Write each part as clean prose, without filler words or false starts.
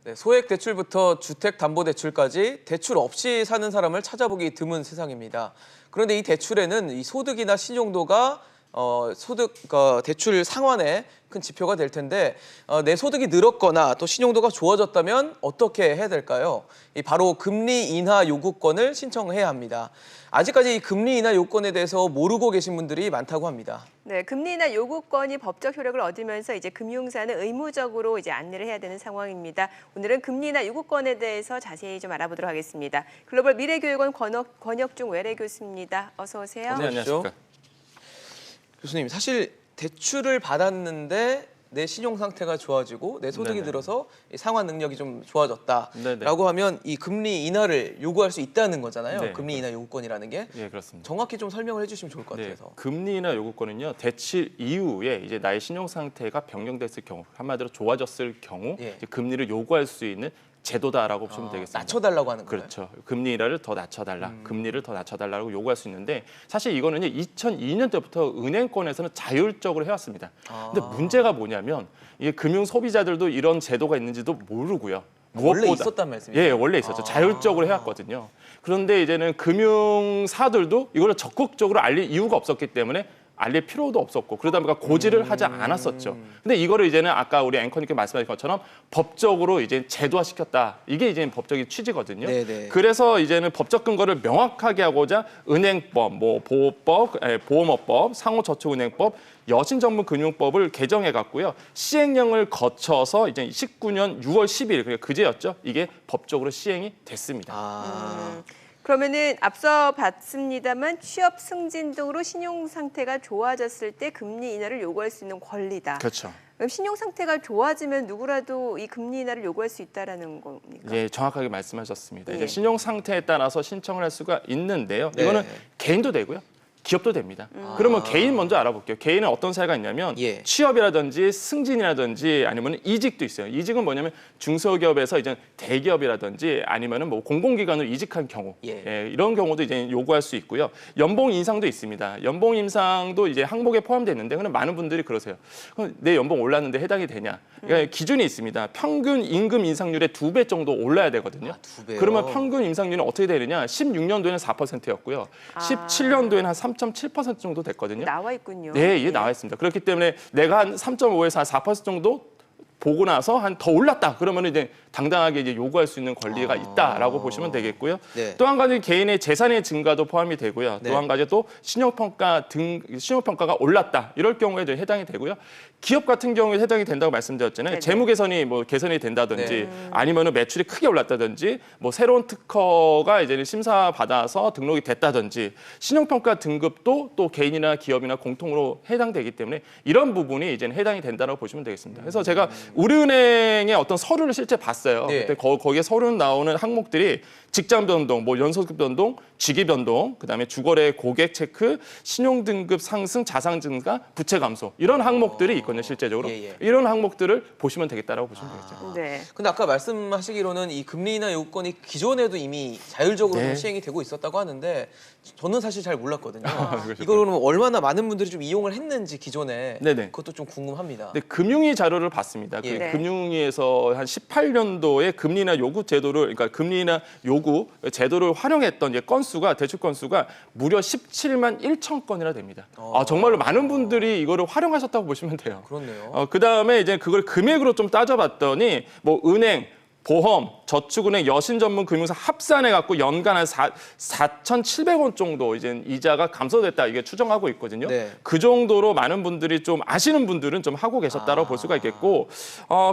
네, 소액 대출부터 주택담보대출까지 대출 없이 사는 사람을 찾아보기 드문 세상입니다. 그런데 이 대출에는 이 소득이나 신용도가 대출 상환에 큰 지표가 될 텐데 내 소득이 늘었거나 또 신용도가 좋아졌다면 어떻게 해야 될까요? 바로 금리 인하 요구권을 신청해야 합니다. 아직까지 이 금리 인하 요건에 대해서 모르고 계신 분들이 많다고 합니다. 네, 금리 인하 요구권이 법적 효력을 얻으면서 이제 금융사는 의무적으로 이제 안내를 해야 되는 상황입니다. 오늘은 금리 인하 요구권에 대해서 자세히 좀 알아보도록 하겠습니다. 글로벌 미래교육원 권혁중 외래 교수입니다. 어서 오세요. 네, 안녕하십니까. 교수님, 사실 대출을 받았는데 내 신용 상태가 좋아지고 내 소득이 네네. 늘어서 상환 능력이 좀 좋아졌다라고 네네. 하면 이 금리 인하를 요구할 수 있다는 거잖아요. 네, 금리 인하 요구권이라는 게. 예, 그렇습니다. 정확히 좀 설명을 해주시면 좋을 것 같아서. 금리 인하 요구권은요, 대출 이후에 이제 나의 신용 상태가 변경됐을 경우, 한마디로 좋아졌을 경우 예. 이제 금리를 요구할 수 있는 제도다라고 보시면 되겠습니다. 낮춰달라고 하는 거예요. 그렇죠. 금리 인하를 더 낮춰달라, 금리를 더 낮춰달라고 요구할 수 있는데 사실 이거는요 2002년 때부터 은행권에서는 자율적으로 해왔습니다. 근데 문제가 뭐냐면 이게 금융 소비자들도 이런 제도가 있는지도 모르고요. 원래 있었단 말씀이죠? 예, 원래 있었죠. 자율적으로 해왔거든요. 그런데 이제는 금융사들도 이거를 적극적으로 알릴 이유가 없었기 때문에 알릴 필요도 없었고 그러다 보니까 고지를 하지 않았었죠. 근데 이거를 이제는 아까 우리 앵커님께 말씀하신 것처럼 법적으로 이제 제도화시켰다. 이게 이제 법적인 취지거든요. 네네. 그래서 이제는 법적 근거를 명확하게 하고자 은행법, 보호법, 보험업법, 상호저축은행법, 여신전문금융법을 개정해 갔고요. 시행령을 거쳐서 이제 19년 6월 10일 그러니까 그제였죠. 이게 법적으로 시행이 됐습니다. 그러면은 앞서 봤습니다만 취업 승진 등으로 신용 상태가 좋아졌을 때 금리 인하를 요구할 수 있는 권리다. 그렇죠. 그럼 신용 상태가 좋아지면 누구라도 이 금리 인하를 요구할 수 있다라는 겁니까? 예, 정확하게 말씀하셨습니다. 예. 이제 신용 상태에 따라서 신청을 할 수가 있는데요. 네. 이거는 개인도 되고요. 기업도 됩니다. 그러면 개인 먼저 알아볼게요. 개인은 어떤 사례가 있냐면 예. 취업이라든지 승진이라든지 아니면 이직도 있어요. 이직은 뭐냐면 중소기업에서 이제 대기업이라든지 아니면 뭐 공공기관으로 이직한 경우 예. 이런 경우도 이제 요구할 수 있고요. 연봉 인상도 있습니다. 연봉 인상도 이제 항목에 포함되어 있는데 그럼 많은 분들이 그러세요. 내 연봉 올랐는데 해당이 되냐? 그러니까 기준이 있습니다. 평균 임금 인상률의 2배 정도 올라야 되거든요. 2배요? 그러면 평균 임상률은 어떻게 되느냐? 16년도에는 4%였고요. 17년도에는 한 3.7% 정도 됐거든요. 나와 있군요. 네, 이게 나와 있습니다. 그렇기 때문에 내가 한 3.5에서 한 4% 정도 보고 나서 한 더 올랐다. 그러면 이제 당당하게 이제 요구할 수 있는 권리가 있다라고 보시면 되겠고요. 네. 또 한 가지 개인의 재산의 증가도 포함이 되고요. 네. 또 한 가지 또 신용평가가 올랐다. 이럴 경우에 해당이 되고요. 기업 같은 경우에 해당이 된다고 말씀드렸잖아요. 네네. 재무 개선이 뭐 개선이 된다든지 네. 아니면은 매출이 크게 올랐다든지 뭐 새로운 특허가 이제 심사 받아서 등록이 됐다든지 신용평가 등급도 또 개인이나 기업이나 공통으로 해당되기 때문에 이런 부분이 이제 해당이 된다고 보시면 되겠습니다. 그래서 제가 우리은행의 어떤 서류를 실제 봤어요. 네. 그때 거기에 서류 나오는 항목들이 직장 변동, 뭐 연소득 변동, 직위 변동, 그다음에 주거래 고객 체크, 신용 등급 상승, 자산 증가, 부채 감소 이런 항목들이 있거든요. 실제적으로 예. 이런 항목들을 보시면 되겠다라고 보시면 되겠죠. 네. 근데 아까 말씀하시기로는 이 금리 인하 요건이 기존에도 이미 자율적으로 네. 좀 시행이 되고 있었다고 하는데 저는 사실 잘 몰랐거든요. 그러셨군요. 이거는 얼마나 많은 분들이 좀 이용을 했는지 기존에 네네. 그것도 좀 궁금합니다. 네, 금융위 자료를 봤습니다. 예. 네. 금융위에서 한 18년도에 금리 인하 요구 제도를 그러니까 금리 인하 요구 제도를 활용했던 건수가 대출 건수가 무려 17만 1천 건이나 됩니다. 정말로 많은 분들이 이거를 활용하셨다고 보시면 돼요. 그렇네요. 그다음에 이제 그걸 금액으로 좀 따져봤더니 뭐 은행, 보험, 저축은행, 여신전문금융사 합산해 갖고 연간 한 4,700원 정도 이제 이자가 감소됐다 이게 추정하고 있거든요. 네. 그 정도로 많은 분들이 좀 아시는 분들은 좀 하고 계셨다고 볼 수가 있겠고,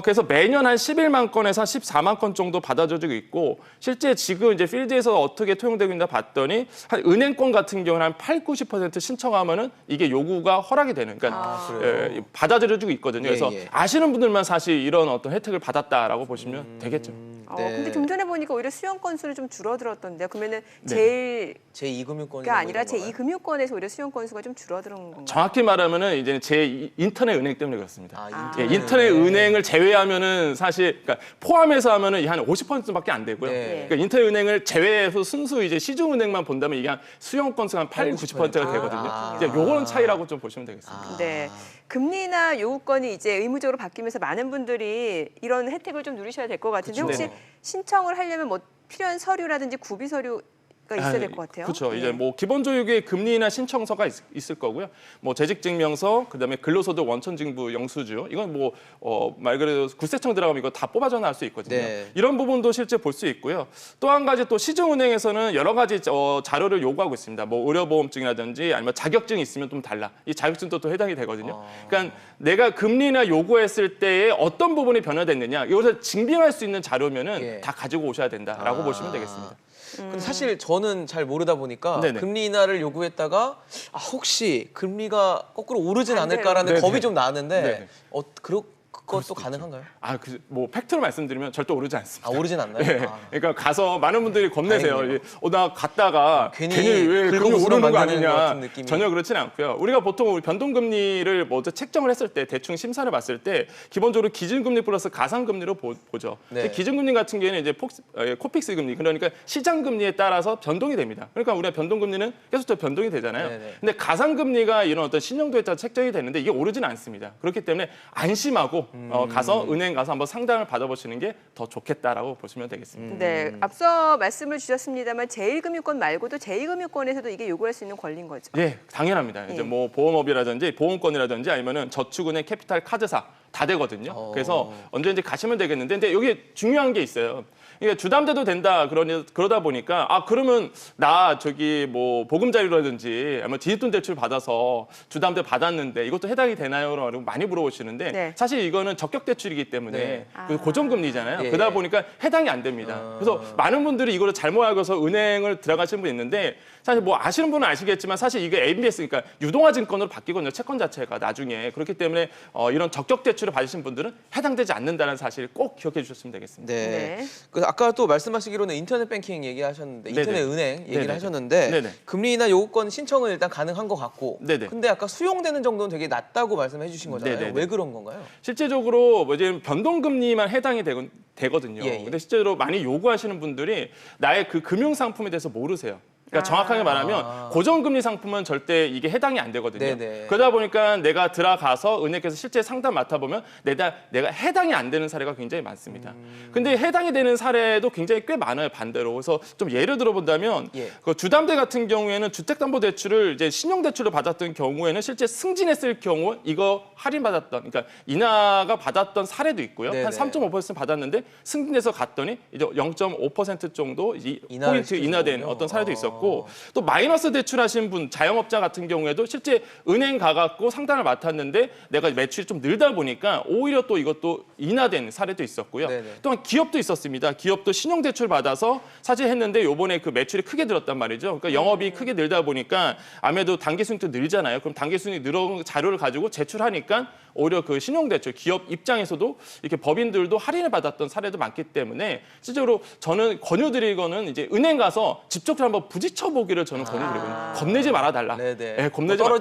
그래서 매년 한 11만 건에서 한 14만 건 정도 받아들여지고 있고, 실제 지금 이제 필드에서 어떻게 통용되고 있나 봤더니 한 은행권 같은 경우는 한 80, 90% 신청하면은 이게 요구가 허락이 되는, 그러니까 그래요? 받아들여지고 있거든요. 예, 그래서 예. 아시는 분들만 사실 이런 어떤 혜택을 받았다라고 보시면 되겠죠. 네. 근데 좀 전에 보니까 오히려 수용 건수는 좀 줄어들었던데요. 그러면은 네. 제일 제2금융권이 가 아니라 제2금융권에서 오히려 수용 건수가 좀 줄어드는 건가요? 정확히 말하면은 이제 제 인터넷 은행 때문에 그렇습니다. 예, 인터넷. 인터넷 은행을 제외하면은 사실 그러니까 포함해서 하면은 한 50%밖에 안 되고요. 네. 그러니까 인터넷 은행을 제외해서 순수 이제 시중 은행만 본다면 이게 한 수용 건수가 한 80, 90%가 되거든요. 이제 요거는 차이라고 좀 보시면 되겠습니다. 네. 금리나 요구권이 이제 의무적으로 바뀌면서 많은 분들이 이런 혜택을 좀 누리셔야 될 것 같은데 그쵸. 혹시 네. 신청을 하려면 뭐 필요한 서류라든지 구비 서류가 있어야 될 것 같아요. 그렇죠. 예. 이제 뭐 기본조육의 금리나 신청서가 있을 거고요. 뭐 재직증명서, 그다음에 근로소득 원천징부 영수증, 이건 뭐 말 그대로 국세청 들어가면 이거 다 뽑아져 나올 수 있거든요. 네. 이런 부분도 실제 볼 수 있고요. 또 한 가지 또 시중은행에서는 여러 가지 자료를 요구하고 있습니다. 뭐 의료보험증이라든지 아니면 자격증이 있으면 좀 달라. 이 자격증도 또 해당이 되거든요. 그러니까 내가 금리나 요구했을 때에 어떤 부분이 변화됐느냐 이것을 증빙할 수 있는 자료면은 예. 다 가지고 오셔야 된다라고 보시면 되겠습니다. 근데 사실 저는 잘 모르다 보니까 네네. 금리 인하를 요구했다가 혹시 금리가 거꾸로 오르진 반대로. 않을까라는 네네. 겁이 좀 나는데 네네. 그것도 가능한가요? 뭐 팩트로 말씀드리면 절대 오르지 않습니다. 오르진 않나요? 예. 그러니까 가서 많은 분들이 겁내세요. 다행이네요. 나 갔다가 괜히 왜 금리 긁어부스럼 오르는 거 만드는 것 아니냐. 같은 느낌이. 전혀 그렇지는 않고요. 우리가 보통 우리 변동금리를 먼저 책정을 했을 때 대충 심사를 봤을 때 기본적으로 기준금리 플러스 가상금리로 보죠. 네. 근데 기준금리 같은 경우에는 이제 코픽스 금리 그러니까 시장금리에 따라서 변동이 됩니다. 그러니까 우리가 변동금리는 계속 변동이 되잖아요. 네네. 근데 가상금리가 이런 어떤 신용도에 따라 책정이 되는데 이게 오르지는 않습니다. 그렇기 때문에 안심하고 가서 은행 가서 한번 상담을 받아보시는 게 더 좋겠다라고 보시면 되겠습니다. 네, 앞서 말씀을 주셨습니다만 제1금융권 말고도 제2금융권에서도 이게 요구할 수 있는 권리인 거죠. 예, 당연합니다. 이제 예. 뭐 보험업이라든지 보험권이라든지 아니면은 저축은행, 캐피탈, 카드사 다 되거든요. 그래서 언제든지 가시면 되겠는데, 근데 여기 중요한 게 있어요. 이게 주담대도 된다 그러다 보니까 그러면 나 저기 뭐 보금자리라든지 아니면 디짓돈 대출 받아서 주담대 받았는데 이것도 해당이 되나요?라고 많이 물어보시는데 네. 사실 이거는 적격 대출이기 때문에 네. 고정금리잖아요. 예. 그러다 보니까 해당이 안 됩니다. 그래서 많은 분들이 이거를 잘못 알고서 은행을 들어가시는 분이 있는데 사실 뭐 아시는 분은 아시겠지만 사실 이게 ABS 그러니까 유동화 증권으로 바뀌거든요. 채권 자체가 나중에 그렇기 때문에 이런 적격 대출을 받으신 분들은 해당되지 않는다는 사실 꼭 기억해 주셨으면 되겠습니다. 네. 네. 아까 또 말씀하시기로는 인터넷 뱅킹 얘기하셨는데 네네. 인터넷 은행 얘기를 네네. 하셨는데 네네. 금리 인하 요구권 신청은 일단 가능한 것 같고 네네. 근데 아까 수용되는 정도는 되게 낮다고 말씀해 주신 거잖아요. 네네네. 왜 그런 건가요? 실제적으로 뭐 이제 변동금리만 해당이 되거든요. 예, 예. 근데 실제로 많이 요구하시는 분들이 나의 그 금융 상품에 대해서 모르세요. 그러니까 정확하게 말하면 고정금리 상품은 절대 이게 해당이 안 되거든요. 네네. 그러다 보니까 내가 들어가서 은행께서 실제 상담 맡아보면 내가 해당이 안 되는 사례가 굉장히 많습니다. 근데 해당이 되는 사례도 굉장히 꽤 많아요, 반대로. 그래서 좀 예를 들어본다면 예. 그 주담대 같은 경우에는 주택담보대출을 이제 신용대출로 받았던 경우에는 실제 승진했을 경우 이거 할인받았던, 그러니까 인하가 받았던 사례도 있고요. 네네. 한 3.5% 받았는데 승진해서 갔더니 이제 0.5% 정도 인하를 포인트 인하된 시켜주는군요. 어떤 사례도 있었고 또 마이너스 대출하신 분, 자영업자 같은 경우에도 실제 은행 가갖고 상담을 맡았는데 내가 매출이 좀 늘다 보니까 오히려 또 이것도 인하된 사례도 있었고요. 네네. 또한 기업도 있었습니다. 기업도 신용대출 받아서 사실 했는데 요번에 그 매출이 크게 늘었단 말이죠. 그러니까 영업이 크게 늘다 보니까 아무래도 단기순이익도 늘잖아요. 그럼 단기순이익 늘어온 자료를 가지고 제출하니까 오히려 그 신용대출 기업 입장에서도 이렇게 법인들도 할인을 받았던 사례도 많기 때문에 실제로 저는 권유드리거는 이제 은행 가서 직접적으로 한번 부딪혀 보기를 저는 권유드리거든요. 겁내지 말아달라. 네네. 예, 겁내지 말.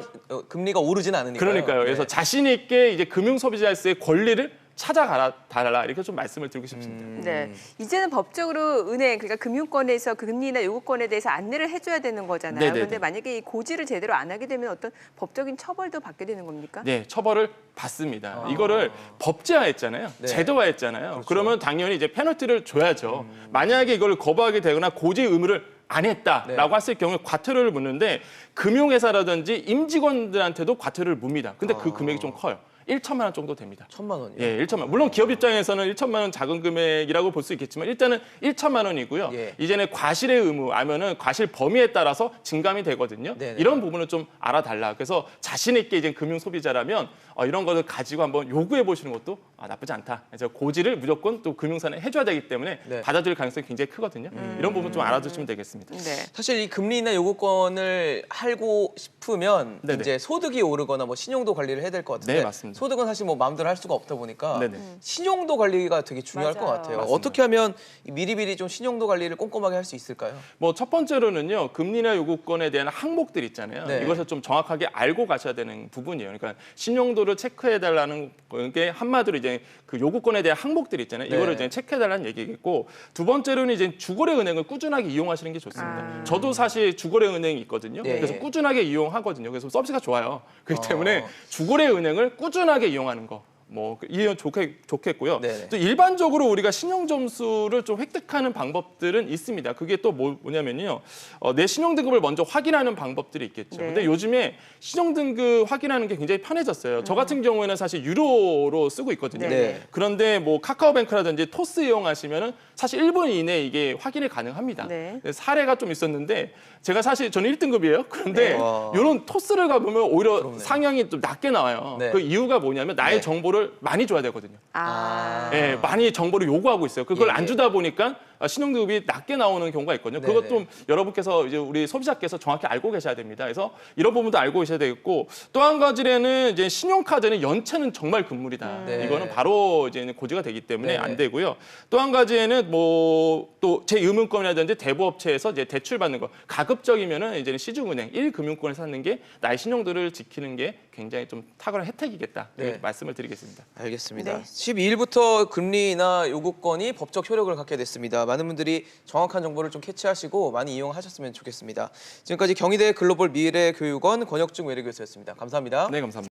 금리가 오르진 않으니까요. 그러니까요. 그래서 네. 자신 있게 이제 금융 소비자로서의 권리를 찾아가라 이렇게 좀 말씀을 드리고 싶습니다. 네, 이제는 법적으로 은행 그러니까 금융권에서 그 금리나 요구권에 대해서 안내를 해줘야 되는 거잖아요. 네네네. 그런데 만약에 이 고지를 제대로 안 하게 되면 어떤 법적인 처벌도 받게 되는 겁니까? 네, 처벌을 받습니다. 이거를 법제화했잖아요. 네. 제도화했잖아요. 그러면 당연히 이제 페널티를 줘야죠. 만약에 이걸 거부하게 되거나 고지 의무를 안 했다라고 네. 했을 경우에 과태료를 묻는데 금융회사라든지 임직원들한테도 과태료를 묻니다. 근데 그 금액이 좀 커요. 1천만 원 정도 됩니다. 1,000만 원이요? 예, 1천만 원. 물론 기업 입장에서는 1천만 원 작은 금액이라고 볼 수 있겠지만 일단은 1천만 원이고요. 예. 이제는 과실의 의무 아니면은 과실 범위에 따라서 증감이 되거든요. 네네. 이런 부분을 좀 알아달라. 그래서 자신 있게 이제 금융 소비자라면 이런 것을 가지고 한번 요구해 보시는 것도 나쁘지 않다. 그래서 고지를 무조건 또 금융사는 해줘야 되기 때문에 네. 받아들일 가능성이 굉장히 크거든요. 이런 부분 좀 알아두시면 되겠습니다. 네. 사실 이 금리나 요구권을 할고 싶으면 네네. 이제 소득이 오르거나 뭐 신용도 관리를 해야 될 것 같은데 네, 맞습니다. 소득은 사실 뭐 마음대로 할 수가 없다 보니까 네네. 신용도 관리가 되게 중요할 맞아요. 것 같아요. 맞습니다. 어떻게 하면 미리미리 좀 신용도 관리를 꼼꼼하게 할 수 있을까요? 뭐 첫 번째로는요 금리나 요구권에 대한 항목들 있잖아요. 네. 이것을 좀 정확하게 알고 가셔야 되는 부분이에요. 그러니까 신용도를 신용도를 체크해달라는 게 한마디로 이제 그 요구권에 대한 항목들이 있잖아요. 이거를 네. 이제 체크해달라는 얘기겠고, 두 번째로는 이제 주거래 은행을 꾸준하게 이용하시는 게 좋습니다. 저도 사실 주거래 은행이 있거든요. 네. 그래서 꾸준하게 이용하거든요. 그래서 서비스가 좋아요. 그렇기 때문에 주거래 은행을 꾸준하게 이용하는 거. 뭐 이해 좋겠고요. 네네. 또 일반적으로 우리가 신용 점수를 좀 획득하는 방법들은 있습니다. 그게 또 뭐냐면요, 내 신용 등급을 먼저 확인하는 방법들이 있겠죠. 네. 근데 요즘에 신용 등급 확인하는 게 굉장히 편해졌어요. 저 같은 경우에는 사실 유료로 쓰고 있거든요. 네. 그런데 뭐 카카오뱅크라든지 토스 이용하시면은 사실 1분 이내에 이게 확인이 가능합니다. 네. 사례가 좀 있었는데 제가 사실 저는 1등급이에요. 그런데 네. 와. 이런 토스를 가보면 오히려 그렇네요. 상향이 좀 낮게 나와요. 네. 그 이유가 뭐냐면 나의 네. 정보를 많이 줘야 되거든요. 아. 예, 많이 정보를 요구하고 있어요. 그걸 예, 안 예. 주다 보니까 신용등급이 낮게 나오는 경우가 있거든요. 네네. 그것도 여러분께서 이제 우리 소비자께서 정확히 알고 계셔야 됩니다. 그래서 이런 부분도 알고 계셔야 되겠고, 또 한 가지는 이제 신용카드는 연체는 정말 금물이다. 네. 이거는 바로 이제 고지가 되기 때문에 네네. 안 되고요. 또 한 가지는 뭐 또 제2금융권이라든지 대부업체에서 이제 대출받는 거 가급적이면은 이제 시중은행 1금융권을 찾는 게 나의 신용도를 지키는 게 굉장히 좀 탁월한 혜택이겠다. 네. 이렇게 말씀을 드리겠습니다. 알겠습니다. 네. 12일부터 금리나 요구권이 법적 효력을 갖게 됐습니다. 많은 분들이 정확한 정보를 좀 캐치하시고 많이 이용하셨으면 좋겠습니다. 지금까지 경희대 글로벌 미래교육원 권혁중 외래교수였습니다. 감사합니다. 네, 감사합니다.